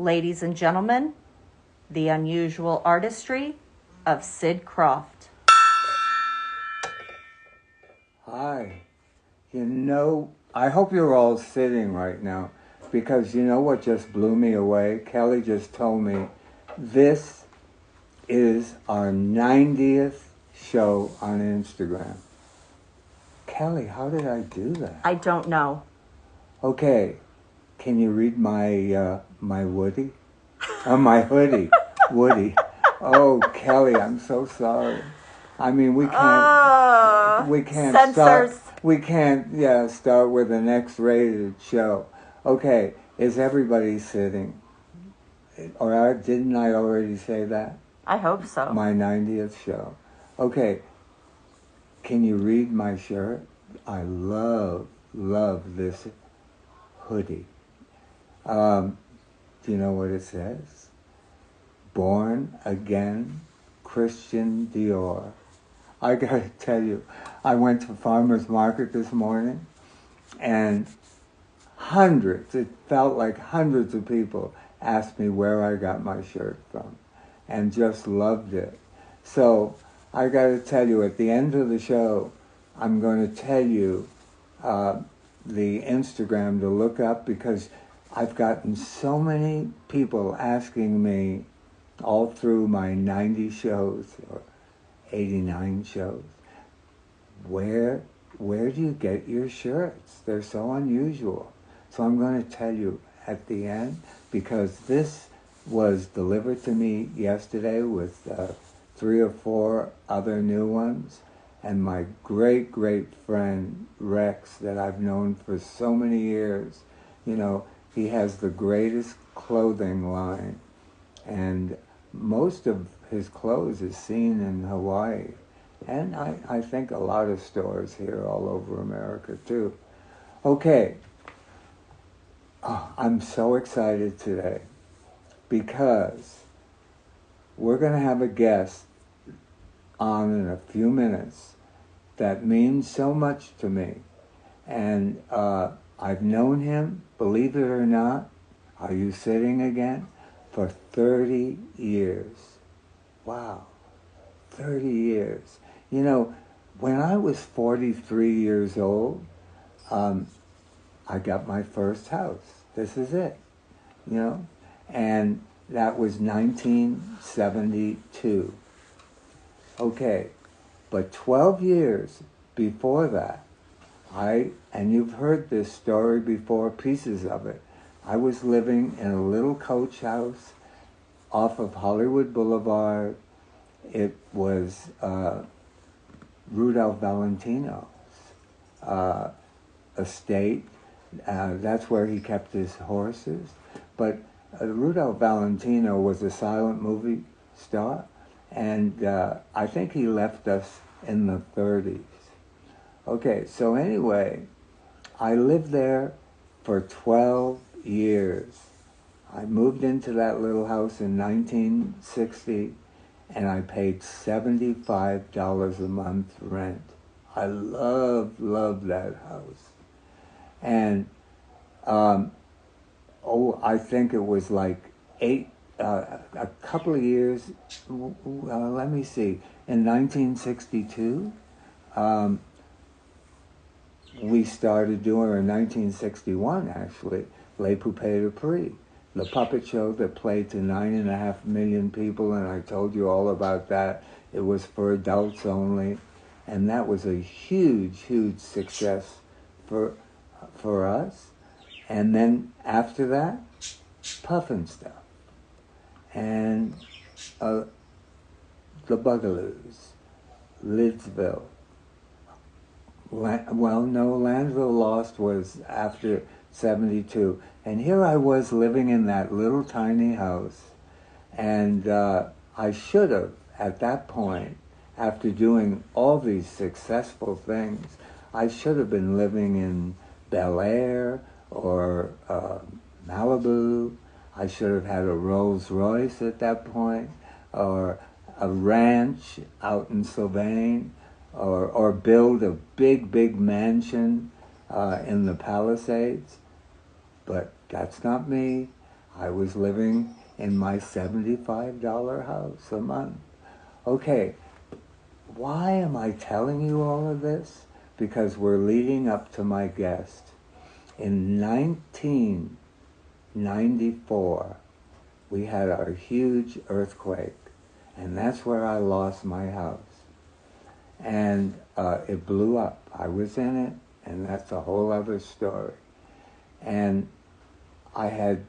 Ladies and gentlemen, the unusual artistry of Sid Krofft. Hi. I hope you're all sitting right now, because you know what just blew me away? Kelly just told me this is our 90th show on Instagram. Kelly, how did I do that? I don't know. Okay, can you read my my Woody? My hoodie, Woody. Oh, Kelly, I'm so sorry. I mean, we can't censors. start with an X-rated show. Okay, is everybody sitting? Or didn't I already say that? I hope so. My 90th show. Okay, can you read my shirt? I love this hoodie. Do you know what it says? Born Again, Christian Dior. I gotta tell you, I went to farmer's market this morning, and it felt like hundreds of people asked me where I got my shirt from, and just loved it. So I gotta tell you, at the end of the show, I'm going to tell you the Instagram to look up, because I've gotten so many people asking me all through my 90 shows or 89 shows, where do you get your shirts? They're so unusual. So I'm going to tell you at the end, because this was delivered to me yesterday with 3 or 4 other new ones. And my great friend Rex, that I've known for so many years, he has the greatest clothing line. And most of his clothes is seen in Hawaii. And I think a lot of stores here all over America too. Okay, I'm so excited today, because we're going to have a guest on in a few minutes that means so much to me. And I've known him, believe it or not, are you sitting again? For 30 years. Wow, 30 years. When I was 43 years old, I got my first house. This is it, and that was 1972. Okay, but 12 years before that, and you've heard this story before, pieces of it, I was living in a little coach house off of Hollywood Boulevard. It was Rudolph Valentino's estate. That's where he kept his horses. But Rudolph Valentino was a silent movie star, and I think he left us in the 30s. Okay, so anyway, I lived there for 12 years. I moved into that little house in 1960, and I paid $75 a month rent. I loved that house. And, I think it was like a couple of years, let me see, in 1962, we started doing, or in 1961 actually, Les Poupées de Paris, the puppet show that played to 9.5 million people, and I told you all about that. It was for adults only, and that was a huge success for us. And then after that, Puffin' Stuff, and the Bugaloos, Lidsville. Landville Lost was after 72. And here I was living in that little tiny house. And I should have, at that point, after doing all these successful things, I should have been living in Bel Air or Malibu. I should have had a Rolls Royce at that point, or a ranch out in Sylvain, or build a big mansion in the Palisades. But that's not me. I was living in my $75 house a month. Okay, why am I telling you all of this? Because we're leading up to my guest. In 1994, we had our huge earthquake, and that's where I lost my house. And it blew up. I was in it, and that's a whole other story. And I had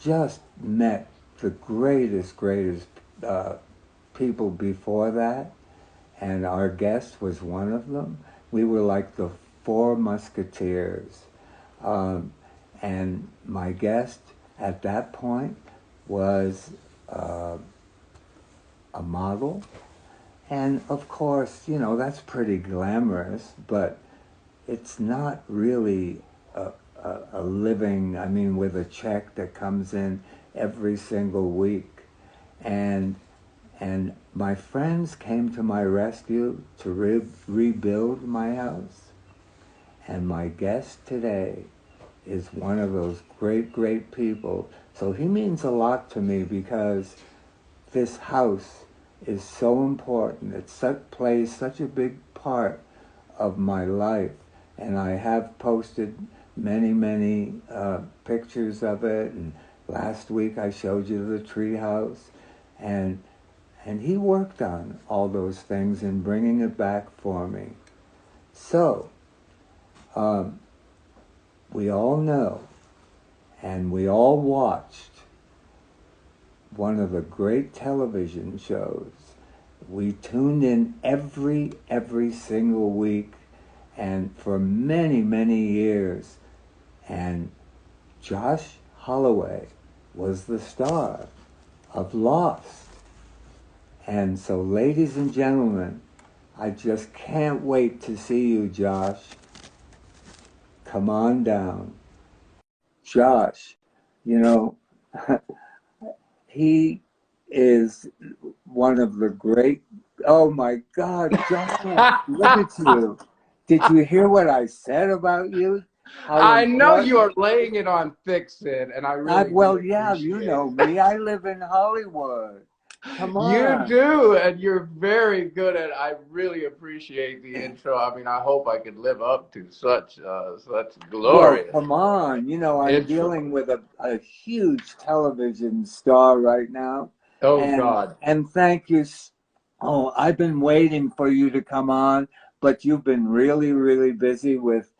just met the greatest people before that, and our guest was one of them. We were like the Four Musketeers. And my guest at that point was a model. And of course, you know, that's pretty glamorous, but it's not really a living, I mean, with a check that comes in every single week. And my friends came to my rescue to rebuild my house. And my guest today is one of those great people. So he means a lot to me because this house is so important. Plays such a big part of my life. And I have posted many pictures of it. And last week I showed you the treehouse. And he worked on all those things and bringing it back for me. So, we all know, and we all watched one of the great television shows. We tuned in every single week, and for many years. And Josh Holloway was the star of Lost. And so, ladies and gentlemen, I just can't wait to see you, Josh. Come on down. Josh, you know, he is one of the great, oh my God, Josh, look at you. Did you hear what I said about you? I know you are laying it on thick, Sid, and I really well, do yeah, you appreciate know it. me. I live in Hollywood. Come You on. do, and you're very good at it. I really appreciate the intro. I mean, I hope I could live up to such Well, glorious come on. You know, I'm dealing intro. with a huge television star right now. Oh And God. thank you. Oh, I've been waiting for you to come on, but you've been really busy with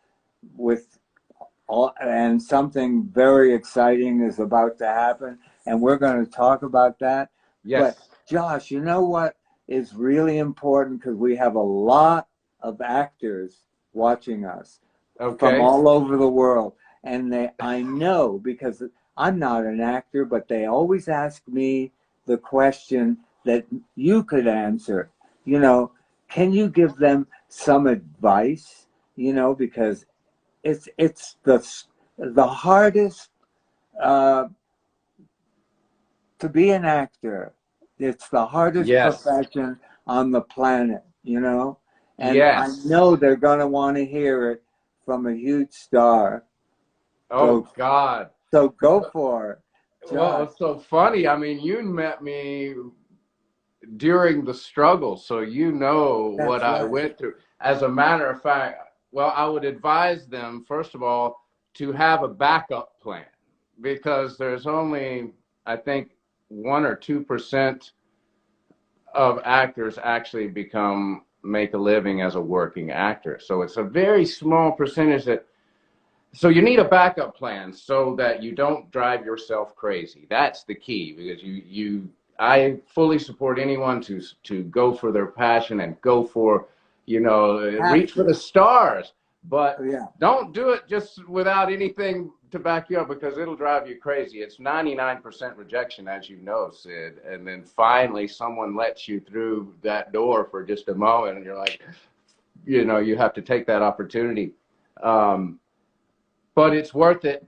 all, and something very exciting is about to happen, and we're going to talk about that. But Yes. Josh, you know what is really important, because we have a lot of actors watching us from Okay. all over the world, and I know, because I'm not an actor, but they always ask me the question that you could answer. You know, can you give them some advice? You know, because it's the hardest uh, to be an actor. It's the hardest Yes. profession on the planet, you know? And I Yes. know they're going to want to hear it from a huge star. Oh So, God. so go for it, Well, Josh. it's so funny. I mean, you met me during the struggle, so you know what That's I right. went through. As a matter of fact, well, I would advise them, first of all, to have a backup plan, because there's only, I think, 1 or 2% of actors actually make a living as a working actor. So it's a very small percentage that, so you need a backup plan so that you don't drive yourself crazy. That's the key, because I fully support anyone to go for their passion and go for, Have reach for the to. stars, but Yeah. don't do it just without anything to back you up, because it'll drive you crazy. It's 99% rejection, as you know, Sid. And then finally someone lets you through that door for just a moment, and you're like, you have to take that opportunity. Um, but it's worth it.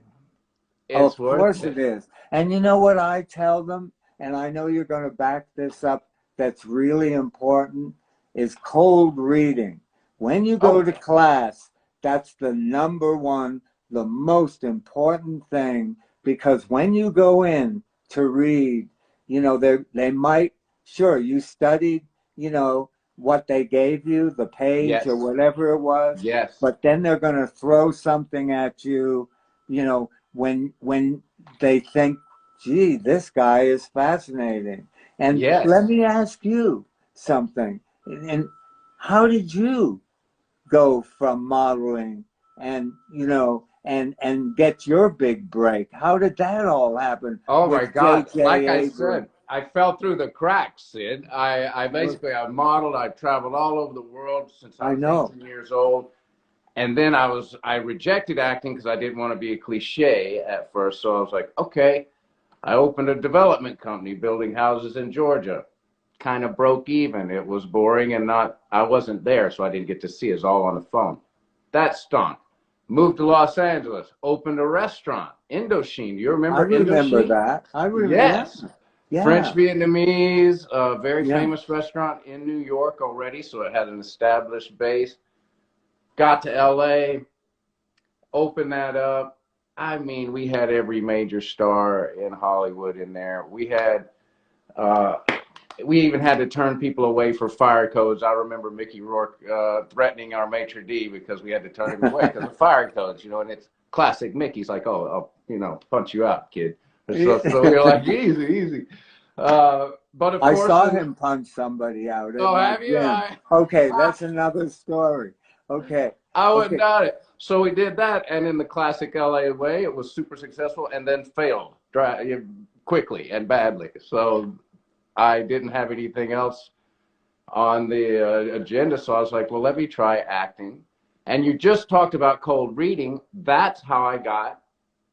Oh, It's of worth course it. it is. And you know what I tell them, and I know you're going to back this up, that's really important, is cold reading. When you go Oh, to class, that's the number one, the most important thing, because when you go in to read, you know, they might, sure, you studied, you know, what they gave you, the page or Yes. whatever it was, Yes. but then they're going to throw something at you, you know, when they think, gee, this guy is fascinating. And let Yes. me ask you something. And how did you go from modeling and, you know, and get your big break? How did that all happen Oh my with God. J.J. Like I Abrams? said, I fell through the cracks, Sid. I basically, I modeled, I traveled all over the world since I I was know. 18 years old. And then I rejected acting because I didn't want to be a cliche at first. So I was like, okay, I opened a development company building houses in Georgia. Kind of broke even. It was boring and I wasn't there, so I didn't get to see it. It was all on the phone. That stunk. Moved to Los Angeles, opened a restaurant, Indochine. Do you I remember remember Indochine? that. I remember, yeah, Yes. French yeah, Vietnamese, a very yeah. famous restaurant in New York already, so it had an established base. Got to LA, opened that up. I mean, we had every major star in Hollywood in there. Uh, we even had to turn people away for fire codes. I remember Mickey Rourke threatening our maitre d' because we had to turn him away because of fire codes, you know, and it's classic Mickey's like, oh, I'll, you know, punch you out, kid. So we were like, easy, easy. But of I course, saw him punch somebody out at oh, my have you? gym. Okay, that's another story. Okay, I wouldn't okay. doubt it. So we did that, and in the classic LA way, it was super successful, and then failed quickly and badly. So I didn't have anything else on the agenda, so I was like, well, let me try acting. And you just talked about cold reading. That's how I got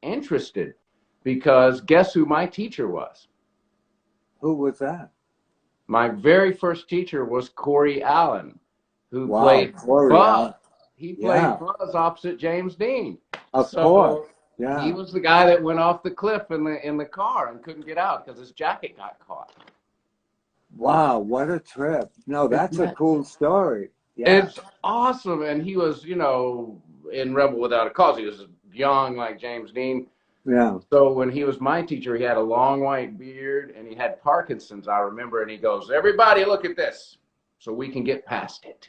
interested, because guess who my teacher was? Who was that? My very first teacher was Corey Allen, who Wow, played Corey Buzz. Allen. He played Yeah, Buzz opposite James Dean. of course. So he Yeah. was the guy that went off the cliff in the car and couldn't get out because his jacket got caught. Wow, what a trip. No, that's a Isn't cool story. Yeah, It's awesome. And he was, you know, in Rebel Without a Cause. He was young like James Dean. yeah. So when he was my teacher, he had a long white beard and he had Parkinson's, I remember. And he goes, everybody look at this so we can get past it.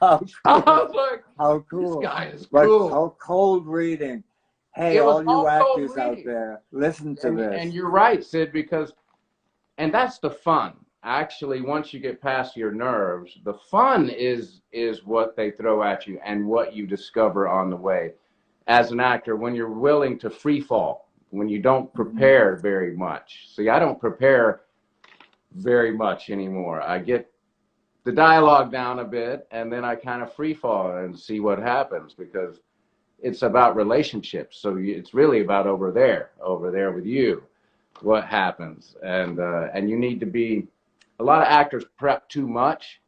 How I cool. was like, How this cool. guy is But cool. cold reading. Hey, It was all you all cold actors out reading. there, listen to And this. you're right, Sid, because, and that's the fun. Actually, once you get past your nerves, the fun is what they throw at you and what you discover on the way. As an actor, when you're willing to free fall, when you don't Mhm. prepare very much. See, I don't prepare very much anymore. I get the dialogue down a bit and then I kind of free fall and see what happens, because it's about relationships. So it's really about over there with you, what happens. And you need to be, a lot of actors prep too much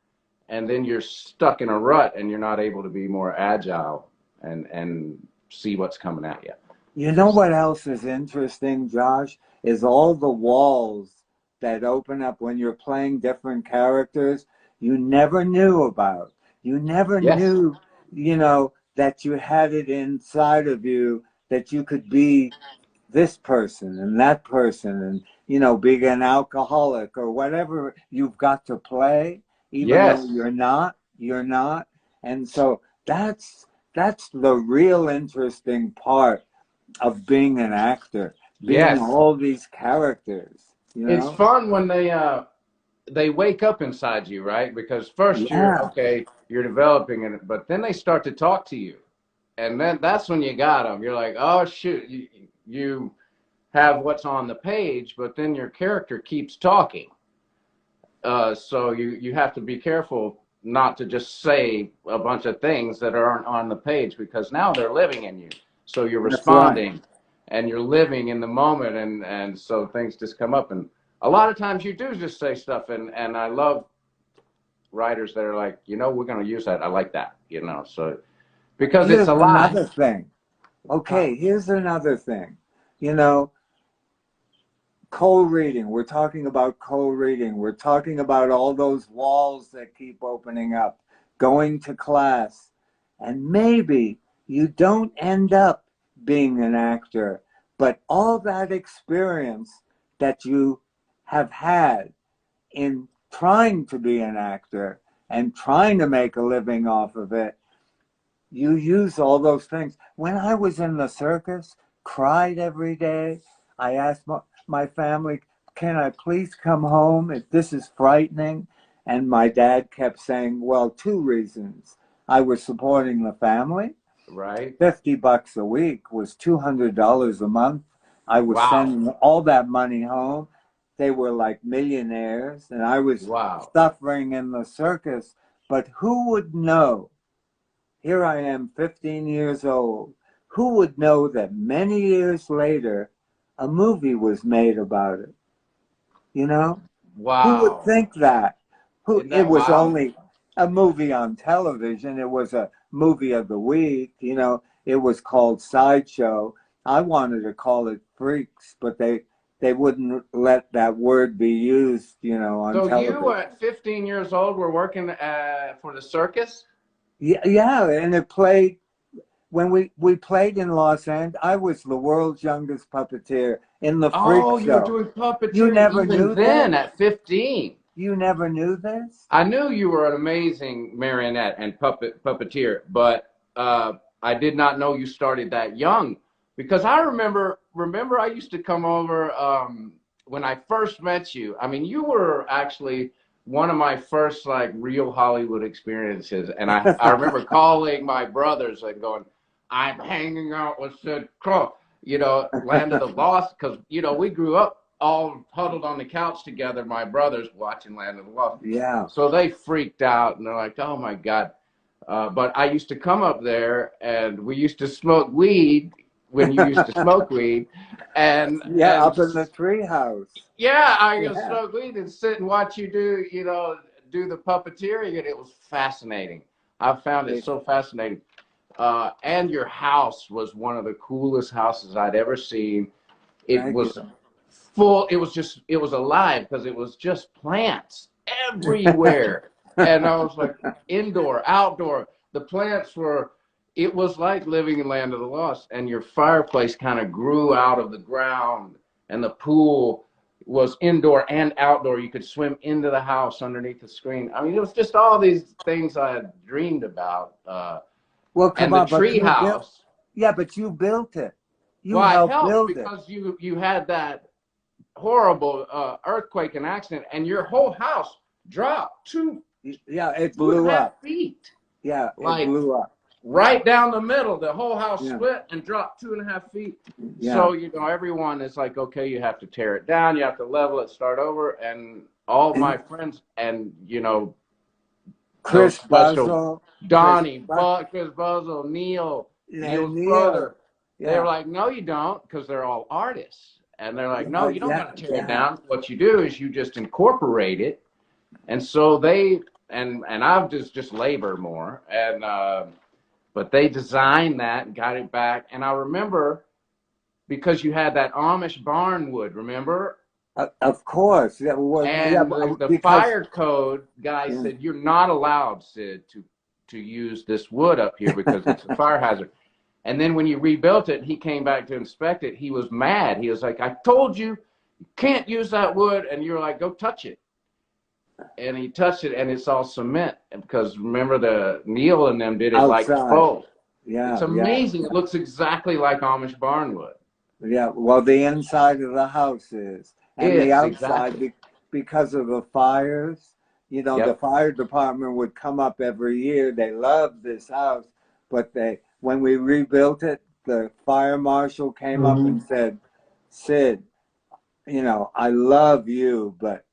and then you're stuck in a rut and you're not able to be more agile and see what's coming at you. You know what else is interesting, Josh? Is all the walls that open up when you're playing different characters you never knew about. You never Yes. knew, you know, that you had it inside of you that you could be this person and that person and, you know, being an alcoholic or whatever you've got to play, even though Yes. you're not. And so that's the real interesting part of being an actor, being Yes. all these characters, you It's know? fun when they wake up inside you, right? Because first you're Yeah, okay, you're developing it, but then they start to talk to you, and then that's when you got them. You're like, oh shoot, you have what's on the page, but then your character keeps talking. So you have to be careful not to just say a bunch of things that aren't on the page, because now they're living in you. So you're that's right. responding and you're living in the moment, and so things just come up. And a lot of times you do just say stuff, and I love writers that are like, you know, we're going to use that. I like that, you know, so because it's Here's alive. another thing. Okay, here's another thing. You know, co-reading. We're talking about co-reading. We're talking about all those walls that keep opening up, going to class. And maybe you don't end up being an actor, but all that experience that you have had in trying to be an actor and trying to make a living off of it, you use all those things. When I was in the circus, cried every day. I asked my family, can I please come home if this is frightening? And my dad kept saying, well, two reasons. I was supporting the family. Right. $50 a week was $200 a month. I was Wow. sending all that money home. They were like millionaires, and I was Wow. suffering in the circus. But who would know? Here I am, 15 years old. Who would know that many years later, a movie was made about it? You know? Who would Wow. think that? Isn't It that was wild? only a movie on television. It was a movie of the week. It was called Sideshow. I wanted to call it Freaks, but they wouldn't let that word be used, on So you television. at 15 years old were working for the circus? Yeah, and it played when we played in Los Angeles. I was the world's youngest puppeteer in the Freak Oh, you were Show. doing You puppeteering never even knew then this? at 15. You never knew this? I knew you were an amazing marionette and puppeteer, but I did not know you started that young. Because I remember I used to come over when I first met you. I mean, you were actually one of my first like real Hollywood experiences, and I remember calling my brothers and going, "I'm hanging out with Sid Krofft." Land of the Lost, because we grew up all huddled on the couch together, my brothers watching Land of the Lost. Yeah. So they freaked out and they're like, "Oh my God!" But I used to come up there and we used to smoke weed when you used to smoke weed, and Yeah, and up in the treehouse. yeah, I used to Yeah. smoke weed and sit and watch you do the puppeteering, and it was fascinating. I found it It, so fascinating. And your house was one of the coolest houses I'd ever seen. It thank you. was full. It was alive because it was just plants everywhere. And I was like, indoor, outdoor. The plants were, it was like living in Land of the Lost. And your fireplace kind of grew out of the ground, and the pool was indoor and outdoor. You could swim into the house underneath the screen. I mean, it was just all these things I had dreamed about. Well, come And the on, but tree you built. house. Yeah, but you built it. You Well, I helped helped build it. because you had that horrible earthquake and accident, and your whole house dropped Yeah, it two and a blew half up. feet, Yeah, it like blew up. right down the middle. The whole house Yeah, split and dropped 2.5 feet. yeah. So everyone is like, okay, you have to tear it down, you have to level it, start over, and all And my friends and those Chris special Buzzle, Chris, Donnie, Chris Buzzle, and Neil's Neil. brother. They were Yeah, like, no, you don't, because they're all artists. And they're like, no, you don't yeah, got to tear it yeah. down. What you do is you just incorporate it. And so they, and I've just labor more. But they designed that and got it back. And I remember because you had that Amish barn wood, remember? Of course. Yeah, well, yeah, And the because fire code guy yeah. said, you're not allowed, Sid, to use this wood up here because it's a fire hazard. And then when you rebuilt it, he came back to inspect it. He was mad. He was like, I told you, you can't use that wood. And you're like, go touch it. And he touched it, and it's all cement. And because remember, the Neil and them did it like Outside. faux. It's Yeah, yeah, amazing. It looks exactly like Amish barnwood. yeah. Well, the inside of the house is, and the It's outside, exactly. because of the fires. The Yep. fire department would come up every year. They loved this house, but when we rebuilt it, the fire marshal came up and said, "Sid, I love you, but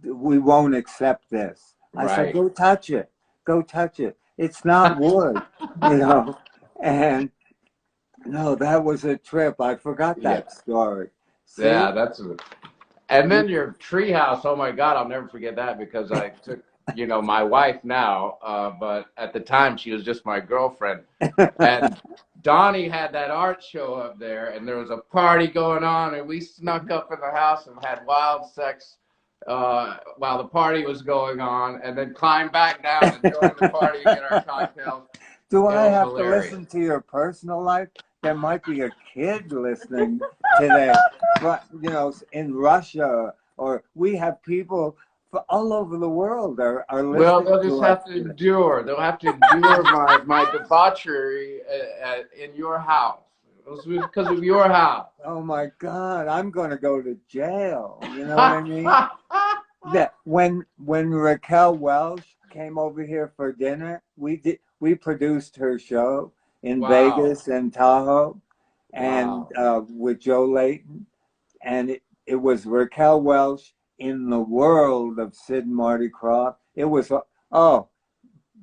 we won't accept this." I said, Right. "Go touch it. Go touch it. It's not wood, you know." And no, that was a trip. I forgot Yeah. that story. Yeah. See? And then your treehouse. Oh my God, I'll never forget that because I took, my wife now, but at the time she was just my girlfriend. And Donnie had that art show up there, and there was a party going on, and we snuck up in the house and had wild sex while the party was going on, and then climbed back down and joined the party and get our cocktails. Do It I was have to hilarious. listen to your personal life? there might be a kid listening today, but in Russia, or we have people all over the world are Well, listening they'll just to us have to today. endure. They'll have to endure my debauchery in your house. It was because of your house. Oh my God, I'm going to go to jail. You know what I mean? That when Raquel Welch came over here for dinner, we produced her show in Wow. Vegas and Tahoe, and Wow. with Joe Layton, and it was Raquel Welch in the world of Sid and Marty Krofft. It was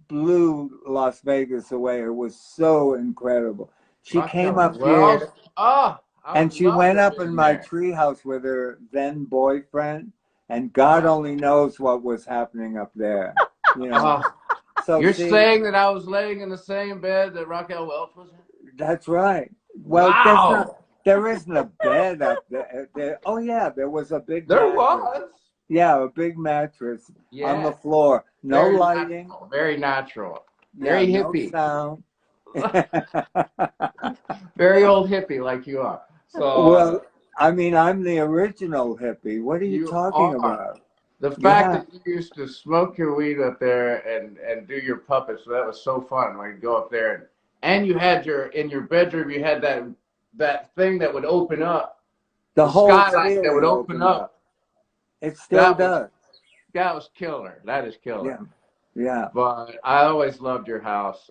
blew Las Vegas away. It was so incredible. She came Raquel up Welch. here Oh, I and would she love went to have up been in my there. treehouse with her then boyfriend, and God Oh, only knows what was happening up there. oh. So You're see, saying that I was laying in the same bed that Raquel Welch was in? that's right. Well, Wow. there isn't a bed up there. Oh yeah, there was a big There mattress. was. Yeah, a big mattress on the Yeah. floor. No Very lighting. natural. Very natural. Yeah, Very no hippie. sound. Very old hippie like you are. So Well, I mean, I'm the original hippie. What are you you talking are. about? The fact Yeah, that you used to smoke your weed up there and do your puppets, that was so fun when you go up there and you had in your bedroom you had that thing that would open up, the the whole skylight that would ceiling open opened up. up. It still That was does. that was killer. That is killer. Yeah, yeah. But I always loved your house.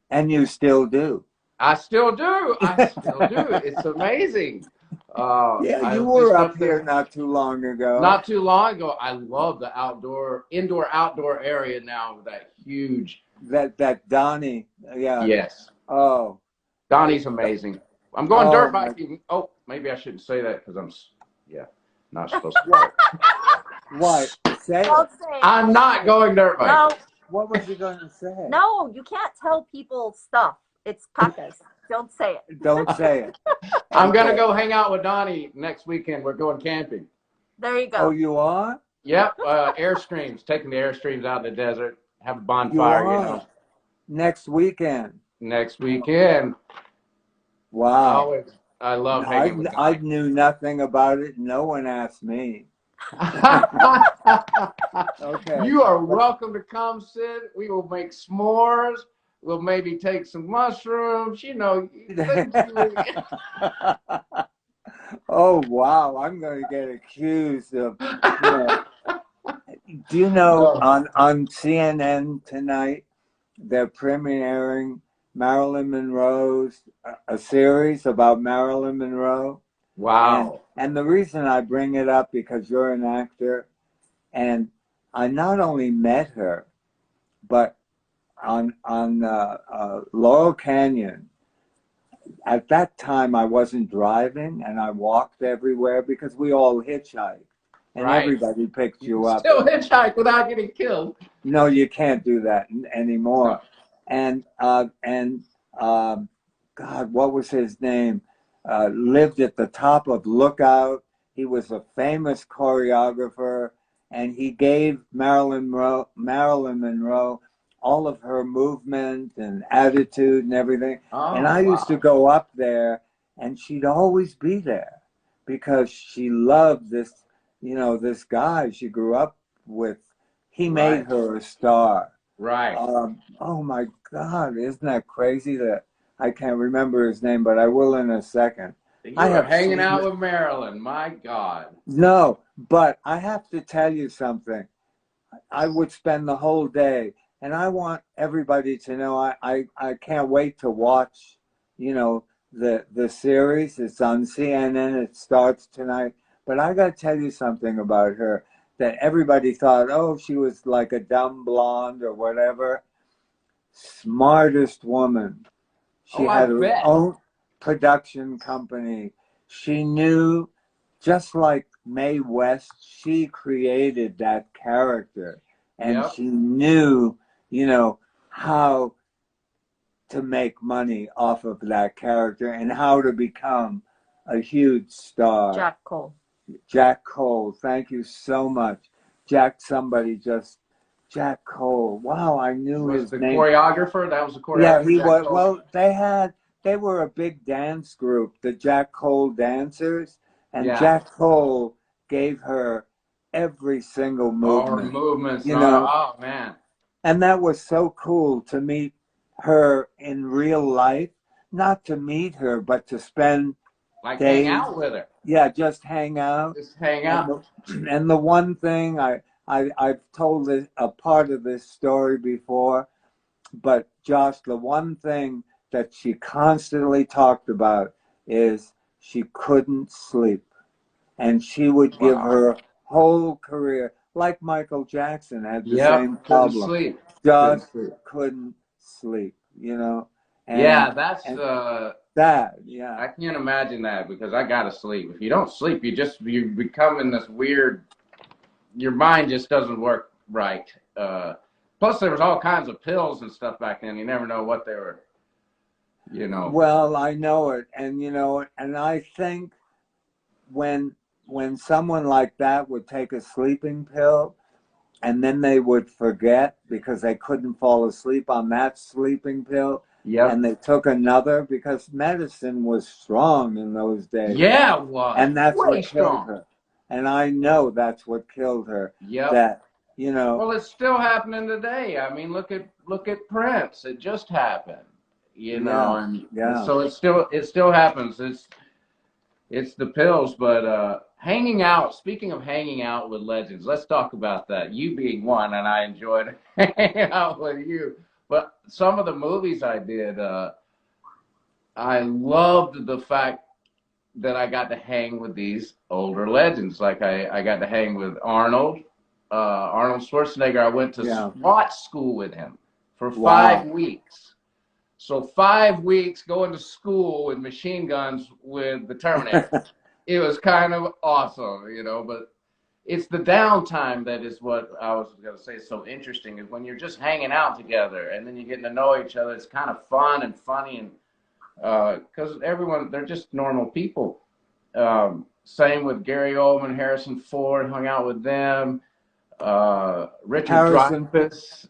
And you still do. I still do. I still do. It's amazing. Yeah, I you was were just up up here there not too long ago. not too long ago. I love the indoor outdoor area now with that huge. That Donnie, yeah. Yes, Oh, Donnie's amazing. I'm going oh dirt my. biking. Oh, maybe I shouldn't say that because yeah, not supposed to. What? What? Say Don't it. say it. I'm Don't not say it. going dirt No, biking. What was he going to say? no, you can't tell people stuff. It's cacas. Don't say it. Don't say it. I'm gonna Okay. go hang out with Donnie next weekend. We're going camping. There you Oh, go. you are? Yep, Airstreams, taking the Airstreams out in the desert, have a You bonfire, are. Next weekend. next weekend. I Wow. always, I love hanging with I Donnie. knew nothing about it. No one asked me. Okay. You are But welcome to come, Sid. We will make s'mores. We'll maybe take some mushrooms. Things you. oh wow, I'm going to get accused of, you know. Do you know Oh, on CNN tonight they're premiering Marilyn Monroe's a series about Marilyn Monroe, and wow. the reason I bring it up because you're an actor, and I not only met her, but on Laurel Canyon. At that time, I wasn't driving, and I walked everywhere because we all hitchhiked, and Right. everybody picked You can you up. still hitchhike without getting killed. No, you can't do that anymore. No. And God, what was his name? Lived at the top of Lookout. He was a famous choreographer, and he gave Marilyn Monroe all of her movement and attitude and everything. And Oh, I used to wow. go up there, and she'd always be there because she loved this guy she grew up with. He made Right. her a star. Right. Oh my God, isn't that crazy that I can't remember his name, but I will in a second. I You are have hanging seen out with Marilyn. My God. no, but I have to tell you something. I would spend the whole day, and I want everybody to know I can't wait to watch, the series. It's on CNN. It starts tonight. But I got to tell you something about her that everybody thought, oh, she was like a dumb blonde or whatever. Smartest woman. She Oh, I had her bet. own production company. She knew, just like Mae West, she created that character. And Yep. she knew, how to make money off of that character and how to become a huge star. Jack Cole. Jack Cole, thank you so much. Jack Cole. Wow, I knew Was his the name. choreographer? That was the Yeah, choreographer, he Jack was. Cole. Well, they were a big dance group, the Jack Cole Dancers, and Yeah. Jack Cole gave her every single All her movement, movements you and all. know, Oh man. and that was so cool to meet her in real life, not to meet her, but to spend Like hang days, out with her. yeah, just hang out. Just hang And out. the, and the one thing I've told a part of this story before, but Josh, the one thing that she constantly talked about is she couldn't sleep. And she would give Wow. her whole career, like Michael Jackson had the Yep. same Couldn't problem. sleep. Josh Couldn't sleep. couldn't sleep, you know, Yeah, and that's and that, yeah, I can't imagine that because I gotta sleep. If you don't sleep, you become in this weird. Your mind just doesn't work right. Plus, there was all kinds of pills and stuff back then. You never know what they were. You know. well, I know it, and you know, and I think when someone like that would take a sleeping pill and then they would forget because they couldn't fall asleep on that sleeping pill, Yep. and they took another because medicine was strong in those days, Yeah, it was and that's way what killed strong. her. And I know that's what killed her. Yep. That, you know, Well, it's still happening today. I mean, look at Prince. It just happened. You know, yeah, and yeah. so it still happens. It's the pills, but hanging out. Speaking of hanging out with legends, let's talk about that. You being one, and I enjoyed hanging out with you. But some of the movies I did, I loved the fact that I got to hang with these older legends. Like I got to hang with Arnold Schwarzenegger. I went to Yeah. SWAT school with him for Wow. 5 weeks. So 5 weeks going to school with machine guns with the Terminator. It was kind of awesome, you know, but it's the downtime that is what I was going to say is so interesting is when you're just hanging out together and then you're getting to know each other. It's kind of fun and funny and because everyone, they're just normal people. Same with Gary Oldman, Harrison Ford, hung out with them. Richard Harrison, Dreyfuss,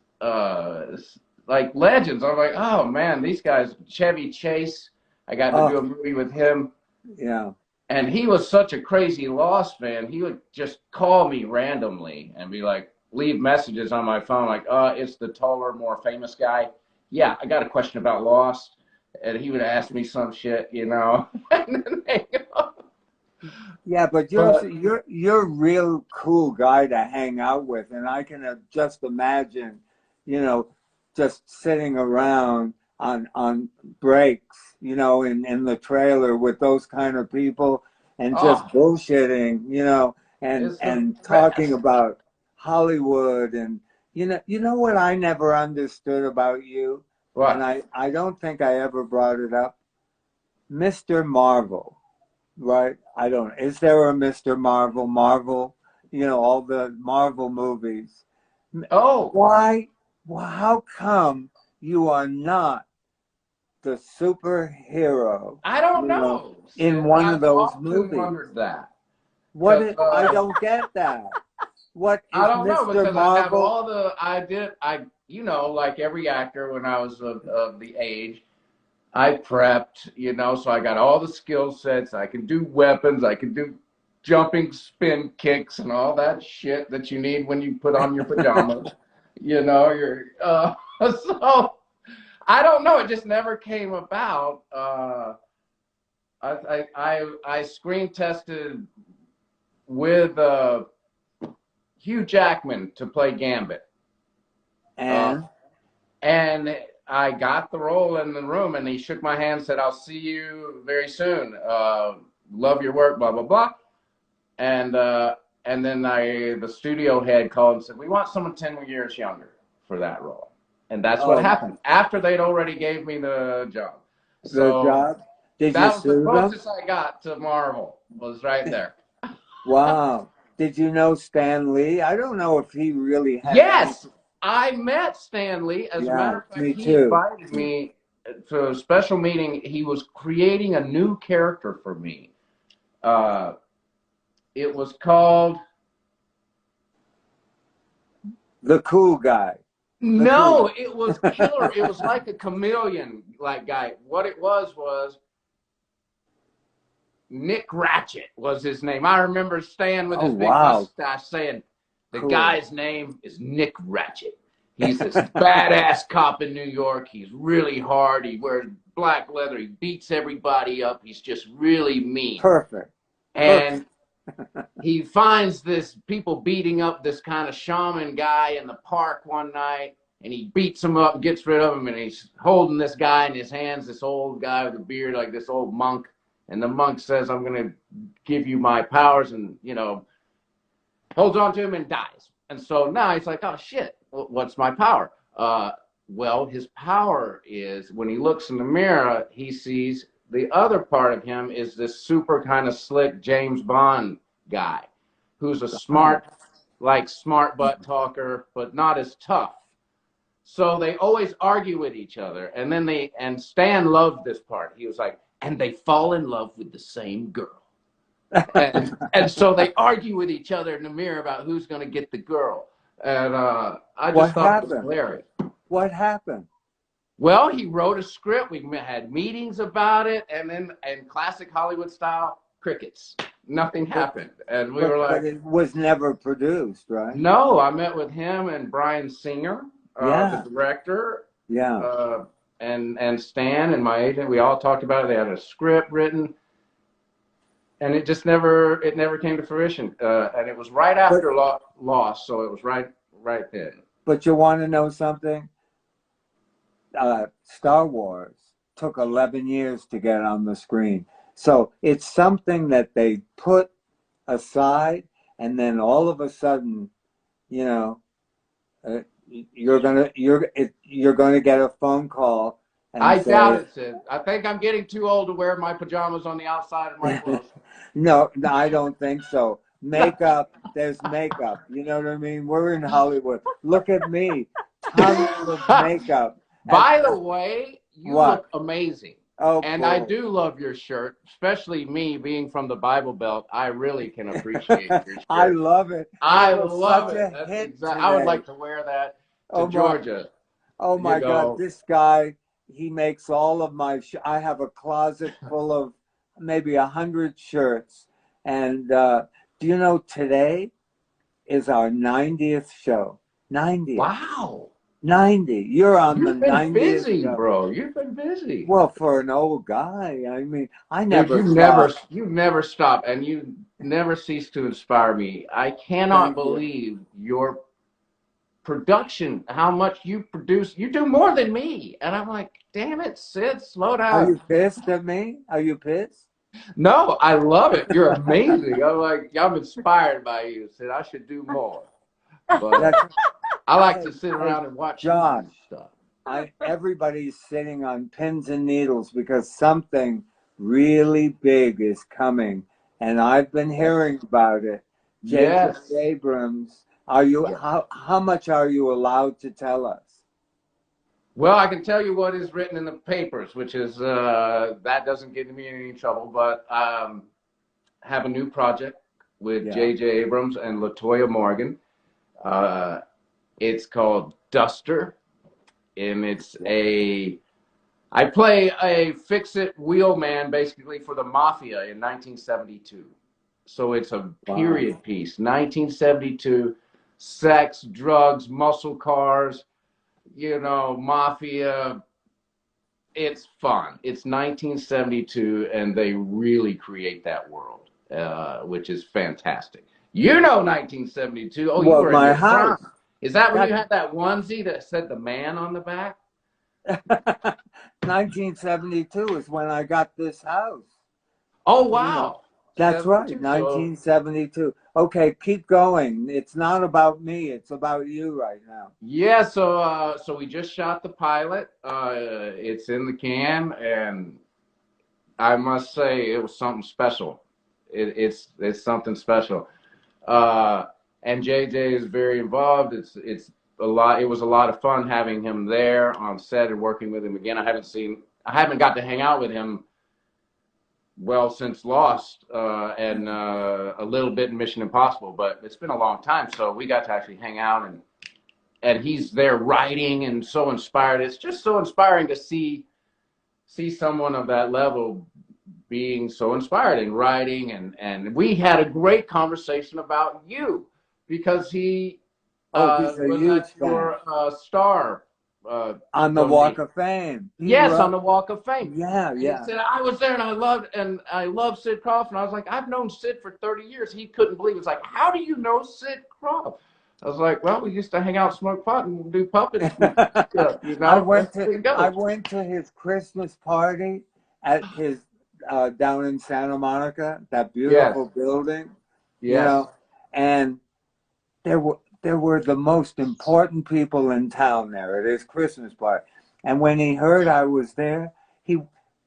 like legends. I'm like, oh man, these guys. Chevy Chase, I got to do a oh, movie with him, yeah. and he was such a crazy Lost fan. He would just call me randomly and be like, leave messages on my phone, like, it's the taller, more famous guy. Yeah, I got a question about Lost, and he would ask me some shit, you know. And then Yeah, but but you're a real cool guy to hang out with, and I can just imagine, you know, just sitting around on breaks, you know, in the trailer with those kind of people, and just oh, bullshitting, you know, it's the and talking best. about Hollywood, and you know what I never understood about you, and What? I don't think I ever brought it up, Mr. Marvel. Right? I don't. Is there a Mr. Marvel? Marvel, you know, all the Marvel movies. Oh, Why? How come you are not the superhero? I don't You know, know, in Sid. one of I've those often movies. wondered that What? because I don't get that. What I is don't know Mr. because I have Marvel? all the I you know like every actor when I was of the age I prepped, you know, so I got all the skill sets. I can do weapons. I can do jumping spin kicks and all that shit that you need when you put on your pajamas. You know, you're so I don't know. It just never came about. I screen tested with Hugh Jackman to play Gambit. Uh, And And I got the role in the room, and he shook my hand, said, "I'll see you very soon. Love your work, blah blah blah." And and then the studio head called and said, "We want someone 10 years younger for that role." And that's what oh, happened after they'd already gave me the job. the So job. Did you that was the sue them? closest I got to Marvel. Was right there. Wow. Did you know Stan Lee? I don't know if he really had any. Yes, I met Stanley. As a matter Yeah, of fact, me he too. invited me to a special meeting. He was creating a new character for me. Uh, it was called The cool guy. No, it was killer. It was like a chameleon like guy. What it was Nick Ratchet was his name. I remember staying with Oh, his big wow. mustache saying, the Cool. guy's name is Nick Ratchet. He's this badass cop in New York. He's really hard. He wears black leather. He beats everybody up. He's just really mean. Perfect. And he finds this people beating up this kind of shaman guy in the park one night, and he beats him up and gets rid of him, and he's holding this guy in his hands, this old guy with a beard, like this old monk. And the monk says, I'm going to give you my powers, and, you know, holds on to him and dies. And so now he's like, oh, shit, what's my power? Well, his power is when he looks in the mirror, he sees the other part of him is this super kind of slick James Bond guy who's a smart butt talker, but not as tough. So they always argue with each other. And then and Stan loved this part. He was like, and they fall in love with the same girl. and so they argue with each other in the mirror about who's going to get the girl. And I just thought it was hilarious. What happened? Well, he wrote a script. We had meetings about it, and then in classic Hollywood style, crickets. Nothing happened, and we were like, but it was never produced, right? No, I met with him and Brian Singer, the director, and Stan and my agent. We all talked about it. They had a script written, and it just never came to fruition. And it was right after Lost, so it was right then. But you want to know something? Star Wars took 11 years to get on the screen. So it's something that they put aside, and then all of a sudden, you know, you're gonna get a phone call. And I doubt it, Sid. I think I'm getting too old to wear my pajamas on the outside of my clothes. No, I don't think so. Makeup, there's makeup. You know what I mean? We're in Hollywood. Look at me, tons of makeup. By the way, you look amazing. Oh, and cool. I do love your shirt, especially me being from the Bible Belt. I really can appreciate your shirt. I love it. I love it. I would like to wear that to Georgia. Oh my God, this guy, he makes all of my, I have a closet full of maybe 100 shirts. And do you know today is our 90th show? 90th. Wow. 90. You're on the 90th. You've been busy, bro. You've been busy. Well, for an old guy, I mean, I never you never stop, and you never cease to inspire me. I cannot believe your production, how much you produce. You do more than me. And I'm like, damn it, Sid, slow down. Are you pissed at me? Are you pissed? No, I love it. You're amazing. I'm inspired by you, Sid. I should do more. But I like to sit around and watch Josh, stuff. Everybody's sitting on pins and needles because something really big is coming, and I've been hearing about it. Jacob Abrams, are you? How much are you allowed to tell us? Well, I can tell you what is written in the papers, which is that doesn't get me in any trouble. But have a new project with J.J. Abrams and LaToya Morgan. It's called Duster, and I play a fix-it wheelman basically for the mafia in 1972. So it's a period piece, 1972, sex, drugs, muscle cars, you know, mafia. It's fun. It's 1972, and they really create that world, which is fantastic. You know 1972. Oh, you were in your house. Is that when you had that onesie that said the man on the back? 1972 is when I got this house. Oh, wow. You know, that's right, 1972. Okay, keep going. It's not about me. It's about you right now. Yeah, so we just shot the pilot. It's in the can, and I must say it was something special. It's something special. And JJ is very involved. It's a lot. It was a lot of fun having him there on set and working with him again. I haven't got to hang out with him since Lost and a little bit in Mission Impossible, but it's been a long time. So we got to actually hang out and he's there writing and so inspired. It's just so inspiring to see someone of that level being so inspired in writing. And we had a great conversation about you because he Oh, he's a was huge at fan. your star On the Walk donation. of Fame. He Yes, on wrote, the Walk of Fame. yeah, And he yeah. said, I was there and I love Sid Krofft. And I was like, I've known Sid for 30 years. He couldn't believe it. It's like, how do you know Sid Krofft? I was like, well, we used to hang out, smoke pot, and do puppets. Yeah, you I know, went that's to where it goes. I went to his Christmas party at his down in Santa Monica, that Yes, beautiful building, you yes. know, and there were the most important people in town there at his Christmas party. And when he heard I was there, he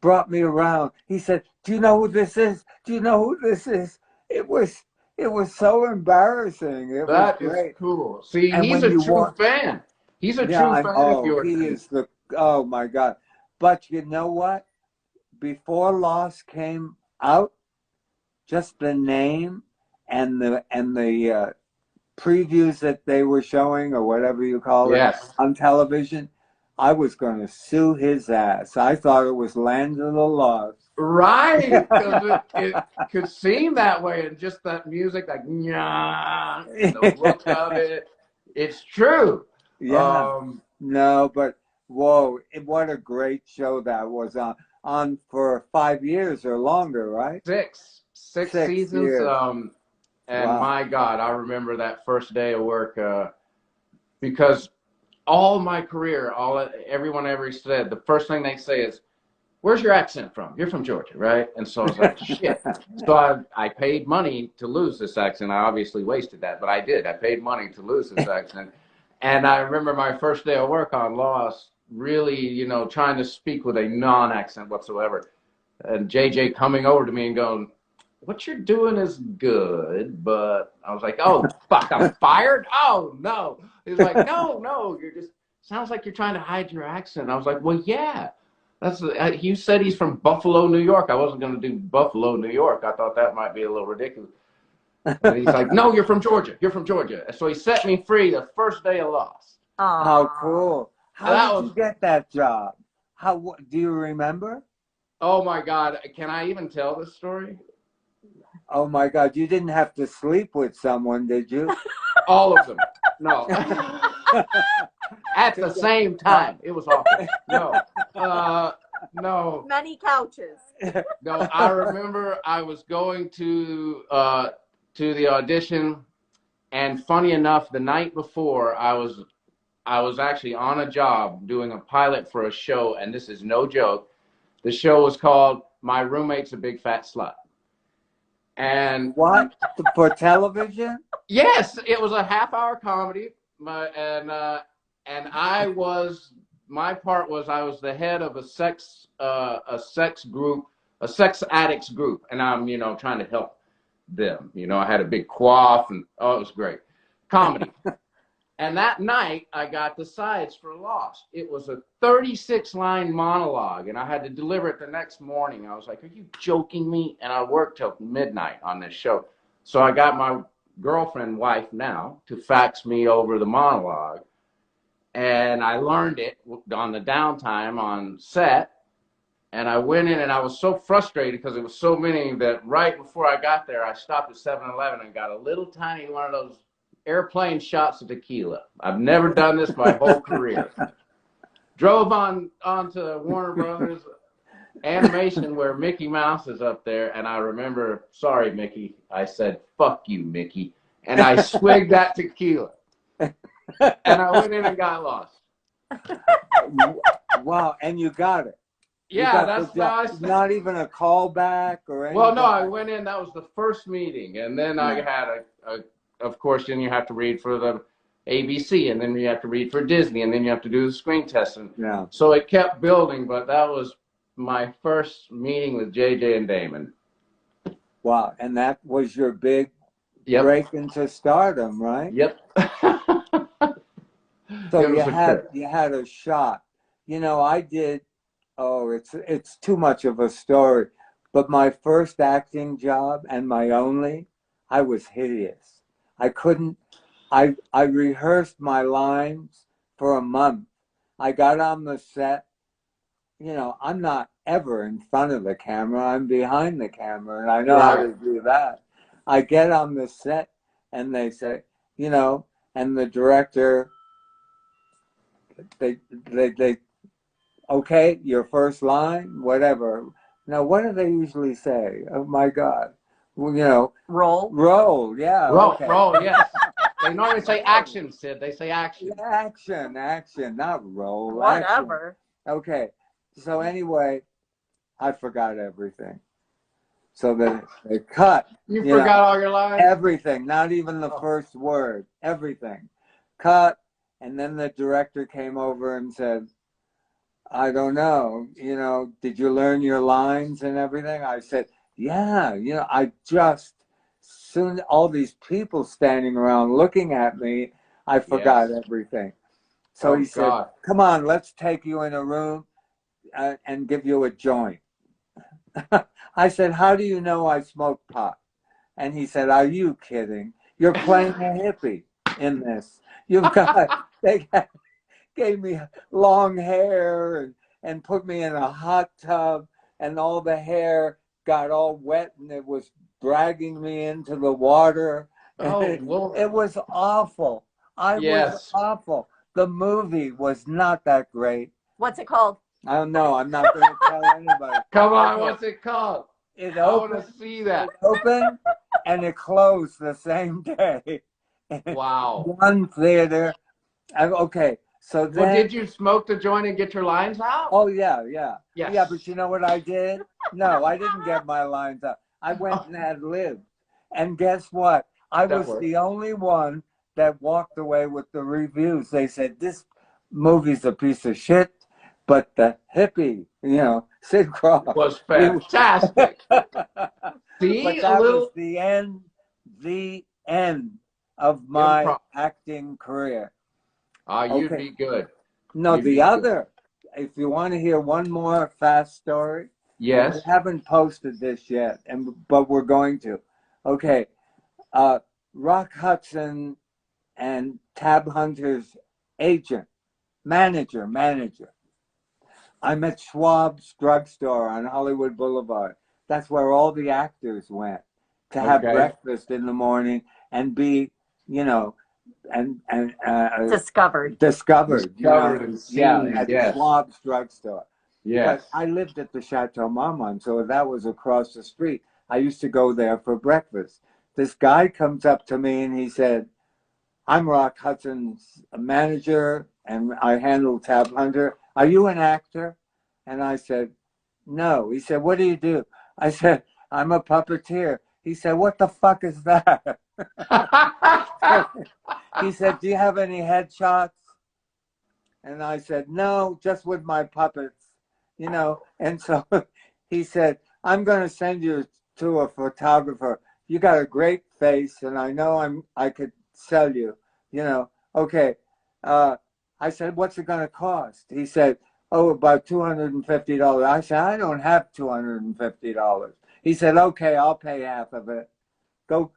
brought me around. He said, "Do you know who this is? Do you know who this is?" It was it was so embarrassing. It was That is great. cool. See, And he's when a you true want, fan. He's a yeah, true fan of yours. he And is oh my God. But you know what? Before Lost came out, just the name and the previews that they were showing or whatever you call it yes, on television, I was going to sue his ass. I thought it was Land of the Lost. right. Because it could seem that way, and just that music, like, nyah, and the look of it. It's true. Yeah. Um, No, but whoa, what a great show that was on for 5 years or longer, right? six 6 years. seasons. And Wow. my God, I remember that first day of work because all my career, everyone ever said, the first thing they say is, "Where's your accent from? You're from Georgia, right?" And so I was like, "Shit." So I paid money to lose this accent. I obviously wasted that, but I did. I paid money to lose this accent. And I remember my first day of work on Lost, really, trying to speak with a non-accent whatsoever. And JJ coming over to me and going, "What you're doing is good," but I was like, "Oh, fuck, I'm fired? Oh, no." He's like, "No, no, you're just, sounds like you're trying to hide your accent." I was like, "Well, yeah. You said he's from Buffalo, New York. I wasn't going to do Buffalo, New York. I thought that might be a little ridiculous." And he's like, "No, you're from Georgia. You're from Georgia." So he set me free the first day of Lost. How cool. And How that did was, you get that job? Do you remember? oh my God. Can I even tell this story? Oh my God, you didn't have to sleep with someone, did you? All of them. No. At the same time. It was awful. No. No. Many couches. No, I remember I was going to the audition, and funny enough, the night before I was actually on a job doing a pilot for a show, and this is no joke. The show was called My Roommate's a Big Fat Slut. And What? For television? yes, it was a half-hour comedy, and my part was I was the head of a sex group, a sex addicts group, and I'm trying to help them. I had a big quaff, and oh, it was great comedy. And that night, I got the sides for Lost. It was a 36-line monologue, and I had to deliver it the next morning. I was like, "Are you joking me?" And I worked till midnight on this show. So I got my girlfriend, wife now, to fax me over the monologue. And I learned it on the downtime on set. And I went in, and I was so frustrated because it was so many that right before I got there, I stopped at 7-Eleven and got a little tiny one of those airplane shots of tequila. I've never done this my whole career. Drove onto Warner Brothers Animation where Mickey Mouse is up there, and I remember, "Sorry, Mickey," I said, "Fuck you, Mickey," and I swigged that tequila, and I went in and got Lost. Wow, and you got it. You Yeah, got the that's job. now. Not even a callback or anything. Well, no, I went in. That was the first meeting, and then I had of course, then you have to read for the ABC, and then you have to read for Disney, and then you have to do the screen test, and Yeah. so it kept building. But that was my first meeting with JJ and Damon. Wow, and that was your big Yep. break into stardom, right? Yep. So It was you had a shot. I did. Oh, it's too much of a story. But my first acting job and my only, I was hideous. I couldn't I rehearsed my lines for a month. I got on the set. You know, I'm not ever in front of the camera. I'm behind the camera, and I know how Right. to do that. I get on the set, and they say, you know, and the director, they okay, your first line, whatever. Now, what do they usually say? Oh my God. Well, you know, Roll. roll. Yeah, Roll, okay. roll, yes. They normally say action, Sid. They say action. Action, not roll. Action. Whatever. Okay. So anyway, I forgot everything. So they cut, You you know, forgot all your lines? everything, not even the first word, everything. Cut. And then the director came over and said, I don't know, you know, did you learn your lines and everything? I said, yeah, you know, I just, soon all these people standing around looking at me, I forgot Yes. everything. So Oh, he said, God. come on, let's take you in a room and give you a joint. I said, how do you know I smoke pot? And he said, are you kidding? You're playing a hippie in this. You've got, they gave me long hair and put me in a hot tub, and all the hair got all wet and it was dragging me into the water. Oh, Lord. It was awful. I was Yes. awful. The movie was not that great. What's it called? I don't know. I'm not going to tell anybody. Come on, Okay. what's it called? It I want opened, to see that. it opened and it closed the same day. Wow. One theater. Okay, so Well, then, did you smoke the joint and get your lines out? oh yeah. Yes. Yeah, but you know what I did? No, I didn't get my lines up. I went and had lived. And guess what? I That was worked. the only one that walked away with the reviews. They said, this movie's a piece of shit, but the hippie, you know, Sid Krofft. Was fantastic. See, But a that was little the end of my improv. acting career. Ah, you'd Okay. be good. No, You'd the be good. other, if you want to hear one more fast story, and we Yes. haven't posted this yet, but we're going to. Okay, Rock Hudson and Tab Hunter's agent, manager. I'm at Schwab's drugstore on Hollywood Boulevard. That's where all the actors went to have Okay. breakfast in the morning and be, you know, and Discovered. discovered, you know, Discovered and yeah, seen. at Yes. Schwab's drugstore. Yes. But I lived at the Chateau Marmont, so that was across the street. I used to go there for breakfast. This guy comes up to me and he said, I'm Rock Hudson's manager and I handle Tab Hunter. Are you an actor? And I said, no. He said, what do you do? I said, I'm a puppeteer. He said, what the fuck is that? He said, do you have any headshots? And I said, no, just with my puppets, you know. And so he said, I'm going to send you to a photographer. You got a great face, and I know I could sell you, you know. Okay. I said, what's it going to cost? He said, oh, about $250. I said, I don't have $250. He said, okay, I'll pay half of it. Go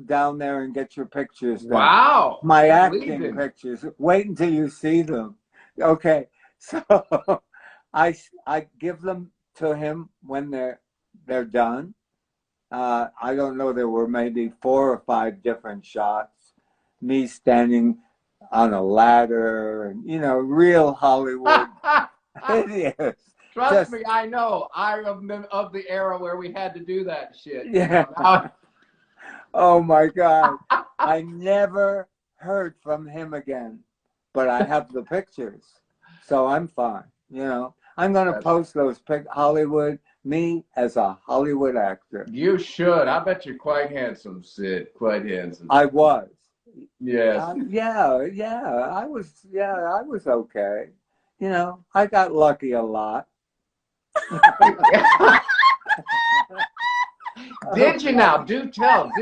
down there and get your pictures done. Wow. My acting Legion. pictures. Wait until you see them. Okay, so I give them to him when they're done. I don't know. There were maybe 4 or 5 different shots. Me standing on a ladder, and you know, real Hollywood. It is. Trust me, I know. I'm of the era where we had to do that shit. Yeah. You know? Oh my God. I never heard from him again, but I have the pictures. So I'm fine. You know, I'm going to post those Hollywood, me as a Hollywood actor. You should. I bet you're quite handsome, Sid. Quite handsome. I was. Yes. I was okay. You know, I got lucky a lot. Did you now? Do tell.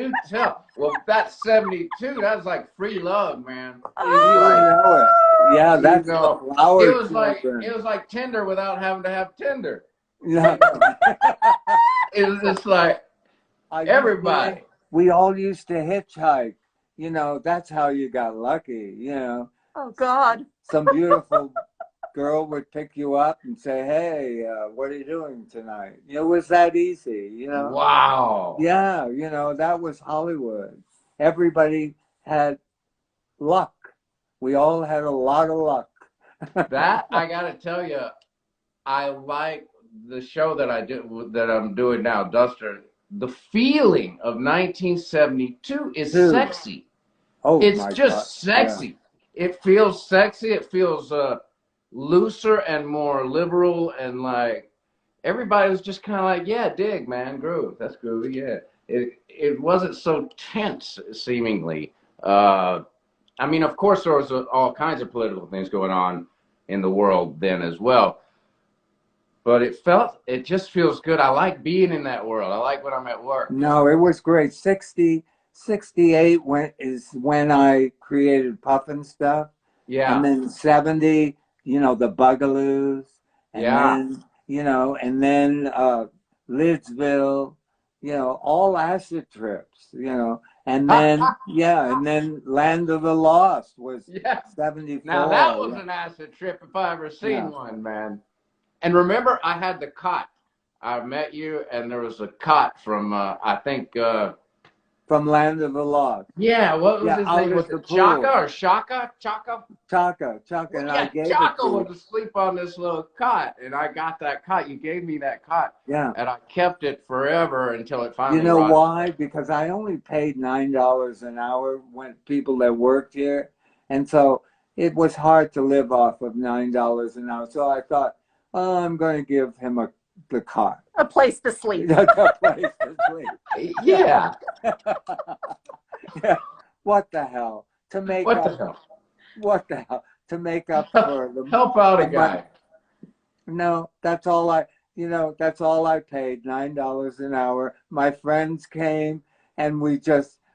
Well, that's 72. That's like free love, man. You know it. Yeah, that's you know, the flower it was children. like Tinder without having to have Tinder. No. It was just like everybody. We all used to hitchhike. you know, that's how you got lucky. You know, Oh, God. some beautiful girl would pick you up and say, "Hey, what are you doing tonight?" You know, it was that easy. You know, Wow. yeah, you know, that was Hollywood. Everybody had luck. We all had a lot of luck. That I gotta tell you, I like the show that I'm doing now, Duster. The feeling of 1972 is Dude, sexy. oh It's my God, just yeah. sexy. It feels sexy. It feels looser and more liberal, and like everybody was just kind of like, yeah, dig, man, groove. That's groovy. Yeah. It wasn't so tense, seemingly. I mean, of course, there was all kinds of political things going on in the world then as well. But it just feels good. I like being in that world. I like when I'm at work. No, it was great. 68 is when I created Puffin Stuff. And Yeah, then 70, you know, the Bugaloos. And yeah. then, you know, and then Lidsville, you know, all acid trips, you know. And then, yeah, and then Land of the Lost was Yeah. Now that 74. was an acid trip if I ever seen Yeah. one, man. And remember, I had the cot. I met you, and there was a cot from I think From Land of the Lost. yeah, what was Yeah, his out name? Was at the it Chaka pool. or Shaka? Chaka? Chaka, Well, and I yeah, gave it Chaka to was you. asleep on this little cot, and I got that cot. You gave me that cot, Yeah. and I kept it forever until it You finally know rotted. why? Because I only paid $9 an hour when people that worked here, and so it was hard to live off of $9 an hour. So I thought, oh, I'm going to give him the cot, A place to sleep. the place to sleep. Yeah. Yeah. What the hell? To make What the up? hell? What the hell? To make up for Help out the a money? guy. No, that's all I, you know, that's all I paid, $9 an hour. My friends came and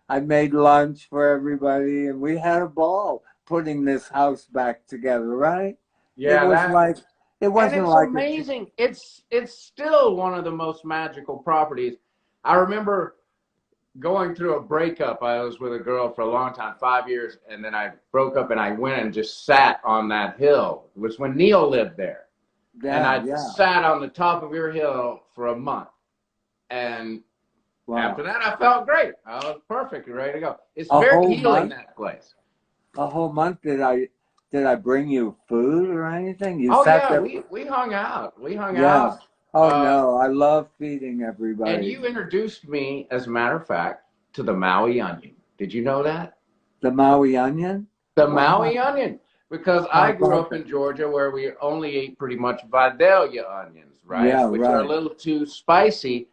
I made lunch for everybody and we had a ball putting this house back together, right? It Yeah, was that like, it and wasn't it's like amazing. It's still one of the most magical properties. I remember going through a breakup. I was with a girl for a long time, 5 years, and then I broke up and I went and just sat on that hill. It was when Neil lived there. And yeah, I yeah, sat on the top of your hill for a month. And after wow. that, I felt great. I was perfect and ready to go. It's A very whole healing, month? that place. A whole month did I bring you food or anything? You Oh, sat yeah, there, we hung out. We hung yeah. out. Oh Uh, no, I love feeding and everybody. you introduced me, as a matter of fact, to the Maui onion. Did you know that? The Maui onion? The Wow. Maui onion. Because How I grew about up that? in Georgia where we only ate pretty much Vidalia onions, right? Yeah, Which are a right. little too spicy.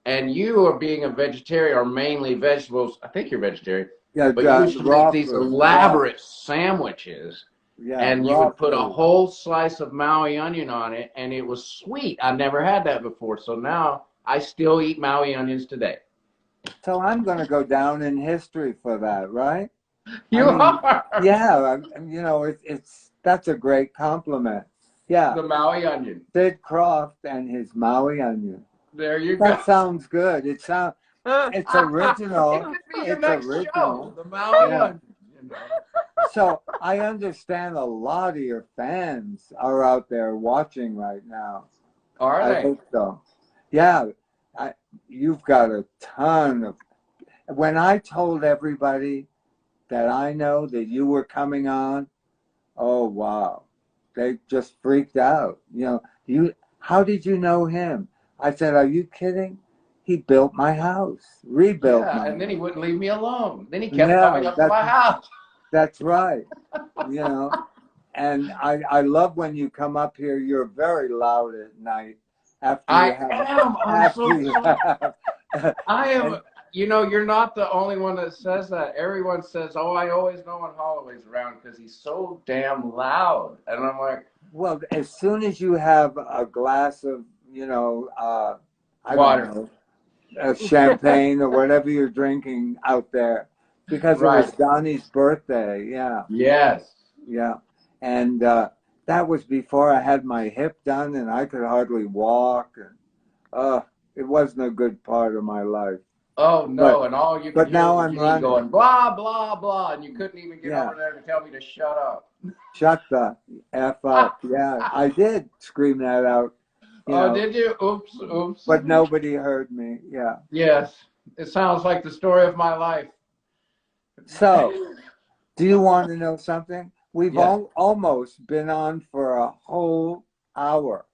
And you are being a vegetarian or mainly vegetables. I think you're vegetarian. Yeah, But you used to make raw these food, raw. elaborate sandwiches Yeah, and you raw would put a food. whole slice of Maui onion on it and it was sweet. I never had that before. So now I still eat Maui onions today. So I'm going to go down in history for that, right? I You mean, are yeah, you know, it's that's a great compliment. Yeah, the Maui onion. Sid Krofft and his Maui onion. There you go. That sounds good. It's It original. could be your It's next show, original. the Maui Yeah. onion. You know. So I understand a lot of your fans are out there watching right now. Are I they? hope so. Yeah, I, you've got a ton of. When I told everybody that I know that you were coming on, oh wow, they just freaked out. You know, how did you know him? I said, are you kidding? He built my house, rebuilt Yeah, my and then he house. wouldn't leave me alone. Then he kept Yeah, coming up to my house. that's right. You know, and I love when you come up here. You're very loud at night after you I have am. I'm after so you sorry. have. I am. And You know, you're not the only one that says that. Everyone says, "Oh, I always know when Holloway's around because he's so damn loud." And I'm like, well, as soon as you have a glass of, you know, I don't water. know, champagne or whatever you're drinking out there, because it was Right. Donnie's birthday. Yeah, Yes. yeah, and that was before I had my hip done and I could hardly walk, and it wasn't a good part of my life. Oh no! But And all you could but hear now was I'm me running. going blah blah blah, and you couldn't even get Yeah. over there to tell me to shut up. Shut the F up. Yeah, I did scream that out, you Oh, know, did you? Oops, oops. but nobody heard me. Yeah. Yes, it sounds like the story of my life. So, do you want to know something? We've Yes. almost been on for a whole hour.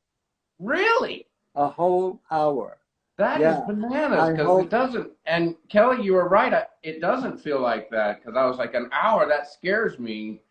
Really? A whole hour. That is Yeah. bananas I because it hope. doesn't. And Kelly, you were right. It doesn't feel like that because I was like an hour. That scares me.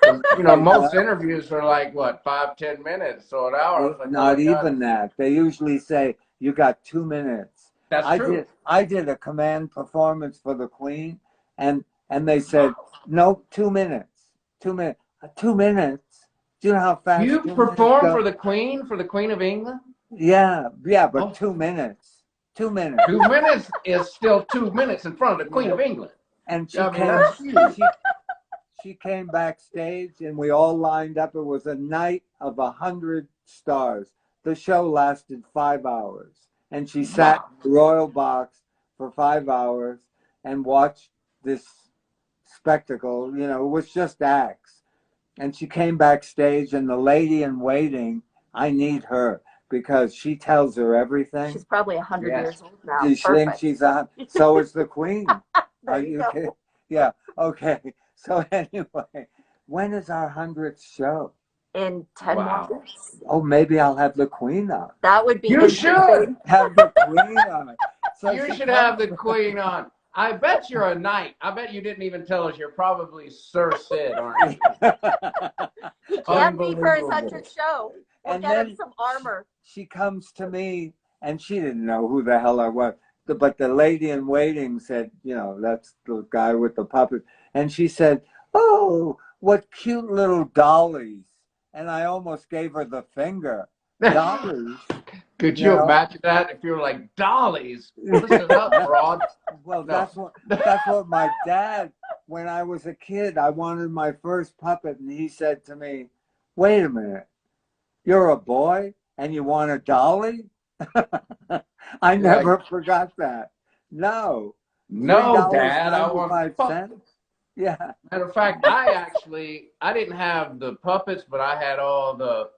Because It most does. interviews are like what 5-10 minutes. So an hour, I was like, oh my Not god, even that. They usually say you got 2 minutes. that's true. I did a command performance for the Queen, and they said no, 2 minutes. 2 minutes. 2 minutes. Do you know how fast You 2 minutes performed go? for the Queen of England. Yeah, yeah, but Oh, 2 minutes. 2 minutes. 2 minutes is still 2 minutes in front of the Queen Yeah. of England. And I mean, that's huge. she came backstage and we all lined up. It was a night of 100 stars. The show lasted 5 hours. And she sat Wow. in the royal box for 5 hours and watched this spectacle. It was just acts. And she came backstage, and the lady in waiting, I need her because she tells her everything. She's probably 100 Yeah. years old now. You think Perfect. she's on? So is the Queen. There Are you you go. kidding? Yeah. Okay. So anyway, when is our 100th show? In 10 more Wow. minutes. Oh, maybe I'll have the Queen on. That would be You should. interesting. Have the Queen on. So You she should have comes. the Queen on. I bet you're a knight. I bet you didn't even tell us. You're probably Sir Sid, aren't you? He can be for his Unbelievable. 100th show. We'll And get him then some armor. she comes to me, and she didn't know who the hell I was. But the lady in waiting said, that's the guy with the puppet. And she said, oh, what cute little dollies. And I almost gave her the finger. Dollies, Could you you know? imagine that if you were like dollies? Listen up, broad. Well, No. that's what my dad, when I was a kid, I wanted my first puppet, and he said to me, wait a minute, you're a boy and you want a dolly? I Like, never forgot that. No. no, Dad, I want $3.95. puppets. Yeah. Matter of fact, I didn't have the puppets, but I had all the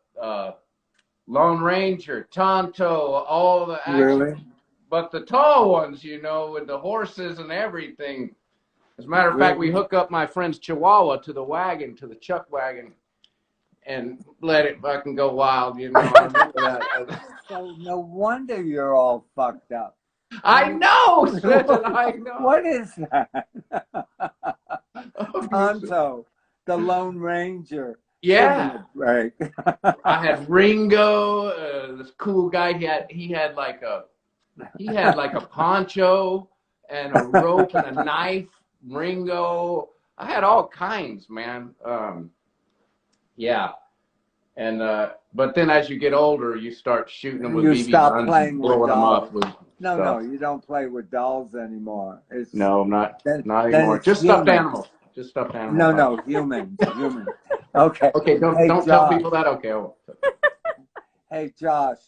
Lone Ranger, Tonto, all the action. Really? But the tall ones, with the horses and everything. As a matter of fact, we Really? hook up my friend's Chihuahua to the wagon, to the chuck wagon, and let it fucking go wild. I remember that. So no wonder you're all fucked up. I know, Sid, I know. What is that? Oh, Tonto, the Lone Ranger. yeah. Right. I had Ringo, this cool guy. He had like a poncho and a rope and a knife. Ringo. I had all kinds, man. Yeah. And but then as you get older, you start shooting them with You BB stop guns playing and with blowing them up dolls. with No, stuff. you don't play with dolls anymore. No, not Then anymore. it's Just stuffed humans. animals. Just stuffed animals. No, humans. Okay. Okay, Hey, don't tell Josh. people that. Okay. Oh. Hey, Josh.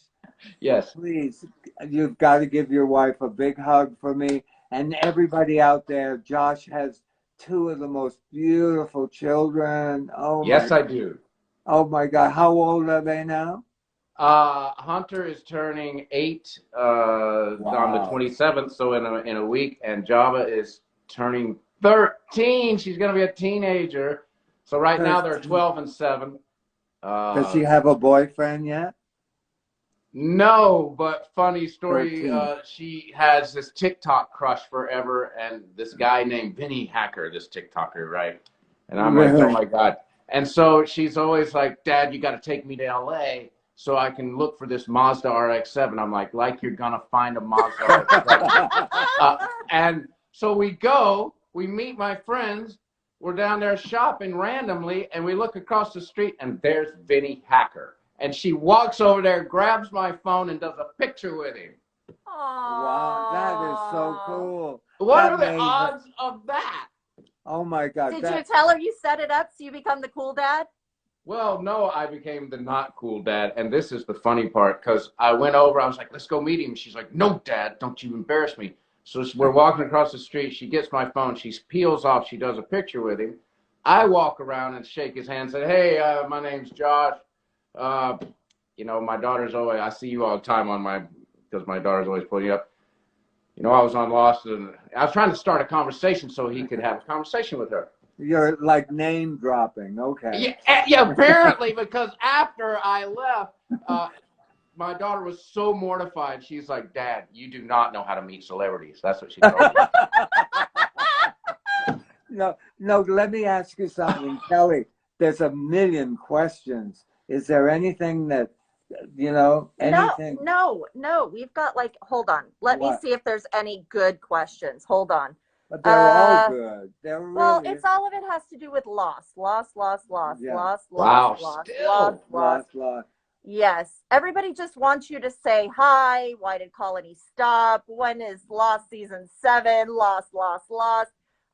Yes. Please, you've got to give your wife a big hug for me and everybody out there. Josh has two of the most beautiful children. Yes, I do. Oh my God. How old are they now? Hunter is turning 8 on the 27th, so in a week, and Java is turning 13. She's going to be a teenager. So right now they're 12 and 7. Does she have a boyfriend yet? No, but funny story. 13. She has this TikTok crush forever, and this guy named Vinny Hacker, this TikToker, right? And I'm like, oh my God. And so she's always like, Dad, you got to take me to LA so I can look for this Mazda RX-7. I'm like you're going to find a Mazda RX-7. And so we meet my friends. We're down there shopping randomly, and we look across the street, and there's Vinny Hacker. And she walks over there, grabs my phone, and does a picture with him. Wow, that is so cool. What are the odds of that? Oh my God. Did you tell her you set it up so you become the cool dad? Well, no, I became the not cool dad. And this is the funny part, because I went over, I was like, let's go meet him. She's like, no, Dad, don't you embarrass me. So we're walking across the street. She gets my phone. She peels off. She does a picture with him. I walk around and shake his hand and say, hey, my name's Josh. My daughter's always, I see you all the time because my daughter's always pulling you up. I was on Lost, and I was trying to start a conversation so he could have a conversation with her. You're like name dropping. Okay. Yeah, apparently, because after I left, my daughter was so mortified. She's like, Dad, you do not know how to meet celebrities. That's what she told me. No, let me ask you something, Kelly. There's a million questions. Is there anything that, anything? No. We've got hold on. Let me see if there's any good questions. Hold on. But they're all good. Well, it's all of it has to do with loss. Loss. Wow, Lost. Yes. Everybody just wants you to say hi. Why did Colony stop? When is Lost season 7? Lost. Wow.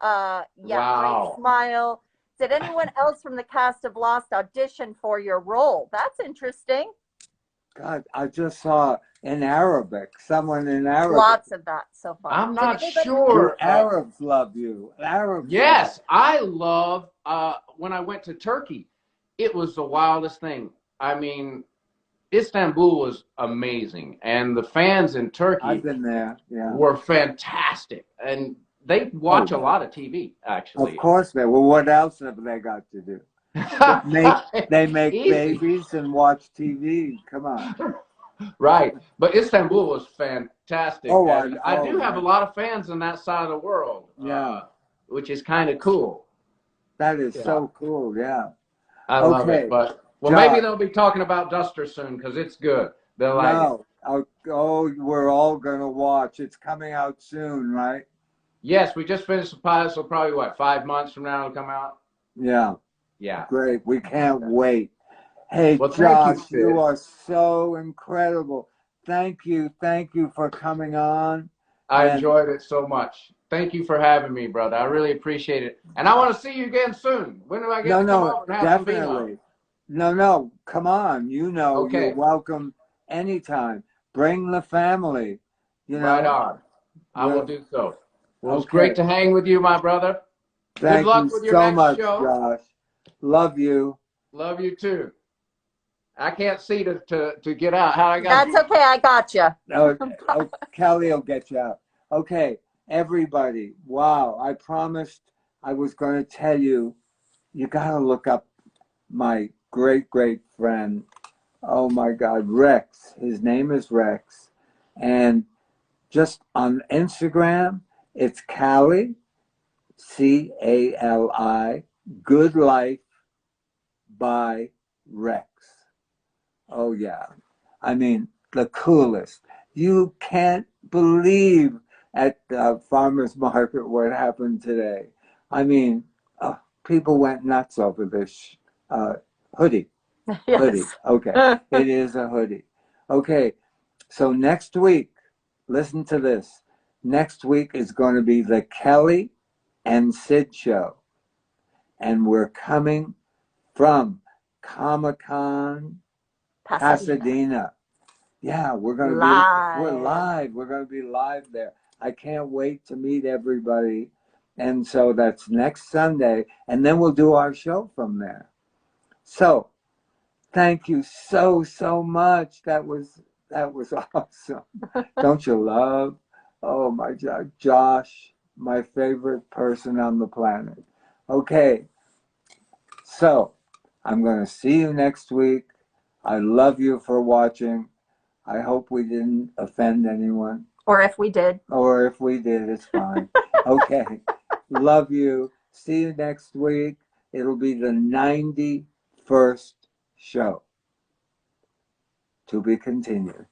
Great smile. Did anyone else from the cast of Lost audition for your role? That's interesting. God, I just saw someone in Arabic. Lots of that so far. I'm not sure. Arabs love you. Yes, I love, when I went to Turkey, it was the wildest thing. I mean, Istanbul was amazing, and the fans in Turkey I've been there, were fantastic, and they watch a lot of TV, actually. Of course they. Well, what else have they got to do? They make babies and watch TV. Come on. Right, but Istanbul was fantastic. I do have man. a lot of fans in that side of the world, which is kind of cool. That is so cool, yeah. I love it, but maybe they'll be talking about Duster soon because it's good. They'll like it. We're all gonna watch. It's coming out soon, right? Yes, we just finished the pilot, so probably 5 months from now it'll come out. Yeah. Great. We can't wait. Hey, well, Josh, you are so incredible. Thank you for coming on. I enjoyed it so much. Thank you for having me, brother. I really appreciate it. And I want to see you again soon. When do I get to come over and have definitely. No, come on. You're welcome anytime. Bring the family. Right on. I will do so. Well, it's great to hang with you, my brother. Good luck with your next show. Josh. Love you. Love you too. I can't see to get out. How I got That's okay. I got you. Kelly will get you out. Okay, everybody. Wow, I promised I was going to tell you. You got to look up my great friend. Oh my God, Rex. His name is Rex, and just on Instagram, it's Cali, CALI, Good Life by Rex. Oh yeah, I mean the coolest. You can't believe at the farmers market what happened today. I mean, people went nuts over this hoodie. Yes. Hoodie. Okay, it is a hoodie. Okay, so next week, listen to this. Next week is going to be the Kelly and Sid show, and we're coming from Comic-Con Pasadena. Yeah, we're going to we're live. We're going to be live there. I can't wait to meet everybody. And so that's next Sunday, and then we'll do our show from there. So, thank you so much. That was awesome. Don't you love? Oh my God, Josh, my favorite person on the planet. Okay. So, I'm going to see you next week. I love you for watching. I hope we didn't offend anyone. Or if we did. It's fine. Okay. Love you. See you next week. It'll be the 91st show. To be continued.